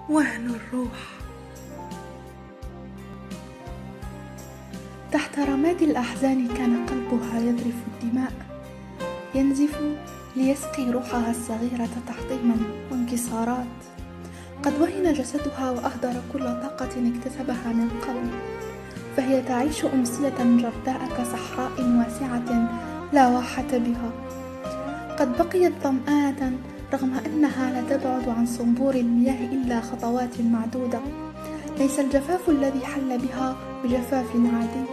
وهن الروح. تحت رماد الأحزان كان قلبها يذرف الدماء، ينزف ليسقي روحها الصغيرة تحطيما وانكسارات. قد وهن جسدها وأهدر كل طاقة اكتسبها من قبل، فهي تعيش أمسية جرداء كصحراء واسعة لا واحة بها. قد بقيت ظمآنة رغم أنها لا تبعد عن صنبور المياه إلا خطوات معدودة. ليس الجفاف الذي حل بها بجفاف عادي،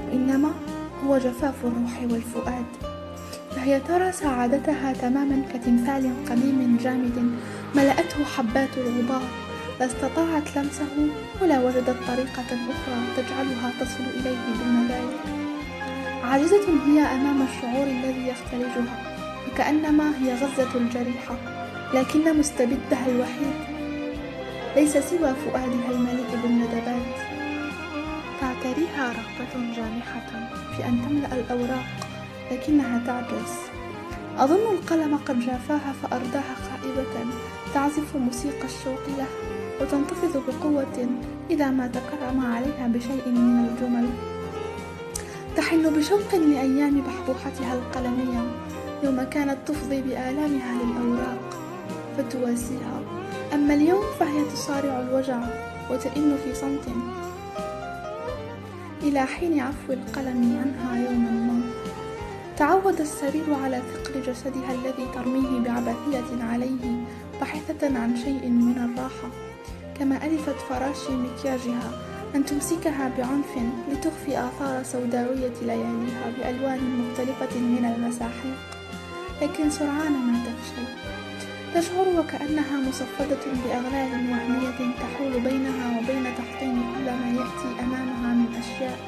وإنما هو جفاف الروح والفؤاد. فهي ترى سعادتها تماما كتمثال قميم جامد ملأته حبات الغبار، لا استطاعت لمسه ولا وجدت طريقة أخرى تجعلها تصل إليه دون ذلك. عاجزة هي أمام الشعور الذي يختلجها، وكأنما هي غزة الجريحة، لكن مستبدها الوحيد ليس سوى فؤادها المليء بالندبات. تعتريها رغبة جامحة في أن تملأ الأوراق، لكنها تعجز. أظن القلم قد جافاها فأرداها خائبة تعزف موسيقى الشوق له، وتنتفض بقوة إذا ما تكرم عليها بشيء من الجمل. تحن بشوق لأيام بحبوحتها القلمية، يوم كانت تفضي بآلامها للأوراق فتواسيها. أما اليوم فهي تصارع الوجع وتئن في صمت إلى حين عفو القلم عنها يوما ما. تعود السرير على ثقل جسدها الذي ترميه بعبثية عليه، باحثة عن شيء من الراحة، كما ألفت فراشي مكياجها أن تمسكها بعنف لتخفي آثار سوداوية لياليها بألوان مختلفة من المساحيق، لكن سرعان ما تفشل. تشعر وكأنها مصفدة بأغلال وهمية تحول بينها وبين تحطيم كل ما يأتي أمامها من أشياء.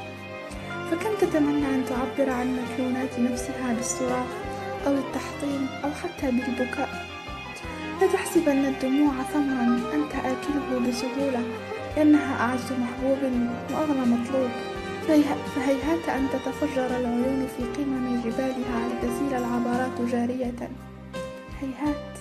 فكم تتمنى أن تعبر عن مكنونات نفسها بالصراخ أو التحطيم أو حتى بالبكاء. لا تحسبن الدموع ثمرا أنت آكله بسهولة، لأنها أعز محبوب وأغلى مطلوب. فهيهات أن تتفجر العيون في قمم جبالها لتسيل العبرات جارية. هيهات.